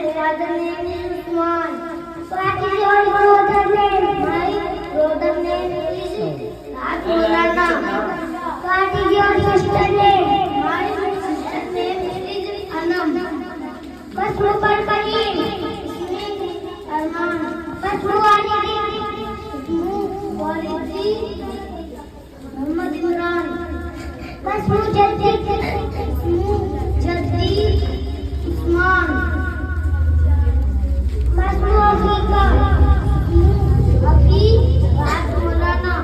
father name is Usman. What is your brother name? My brother name is Maulana. What is your sister name? My sister name is Anam. Basmu Parkarin. Arman. Basmu Walidi. Basmu Walidi. Muhammad Imran. Basmu Jaddi. Basmu Jaddi. Usman. Basmu Afrika. Abi Maulana.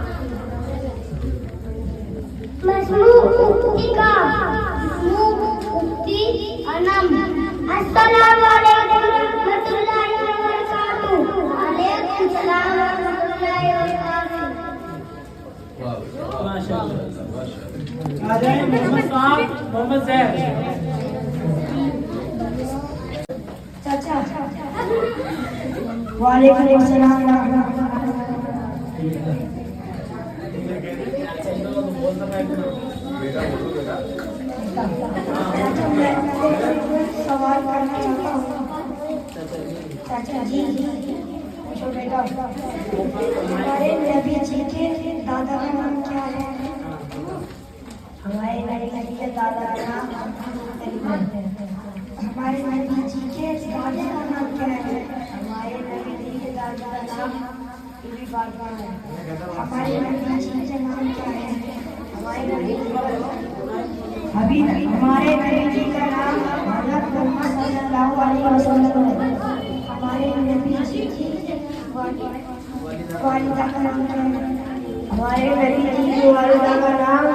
Basmu Uktika. Basmu Ukti Anam. Assalamualaikum warahmatullahi wabarakatuh. Waalaikumsalam warahmatullahi wabarakatuh. माशाअल्लाह आ जाए मोहम्मद साहब मोहम्मद जैद चाचा वालेकुम सलाम सवाल करना चाहता हूँ चाचा जी पूछो बेटा हमारे नबी जी के दादा का नाम क्या है हमारे नबी जी के दादा का नाम हमारे नबी जी के दादा का नाम क्या है हमारे नबी जी के दादा का नाम बीबी बाबा है हमारे नबी जी का नाम क्या है हमारे नबी जी का अभी हमारे नबी जी का नाम हज़रत मोहम्मद सल्लल्लाहु अलैहि वसल्लम है हमारे नबी जी की वालिदा का नाम क्या है हमारे नबी जी की वालिदा का नाम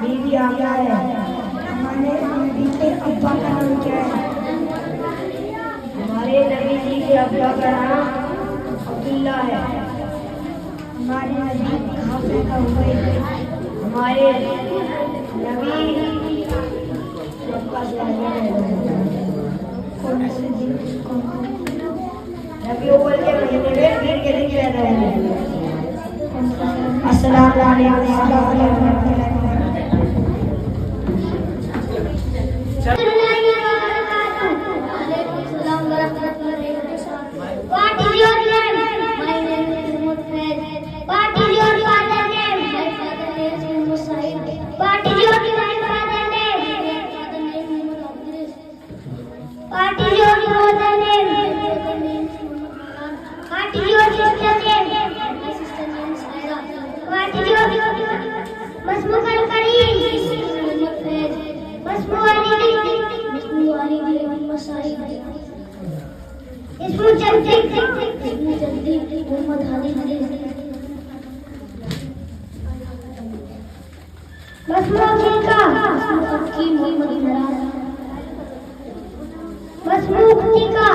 बीबी आमिना है हमारे नबी के अब्बा का नाम क्या है हमारे नबी जी के अब्बा का नाम अब्दुल्ला है हमारे नबी कहाँ पैदा हुए हमारे नबी नबी अव्वल के महीने में फिर के दिन पैदा हुए अस्सलाम वालेकुम What is your name? My name is Mutfez. What is your father name? My father name is Musaid. What is your grandfather name? My father name is Abdul. What is your brother name? My brother name is Muhammad. What is your sister name? My sister name is Saira. What is your Basmu Karkarin? Mutfez. Basmu Walidi. Basmu Walidi and Masaid. इसमें जल्दी मोहम्मद हादी बसमो खिलका बसमो की मोहम्मद इमरान बसमो खिलका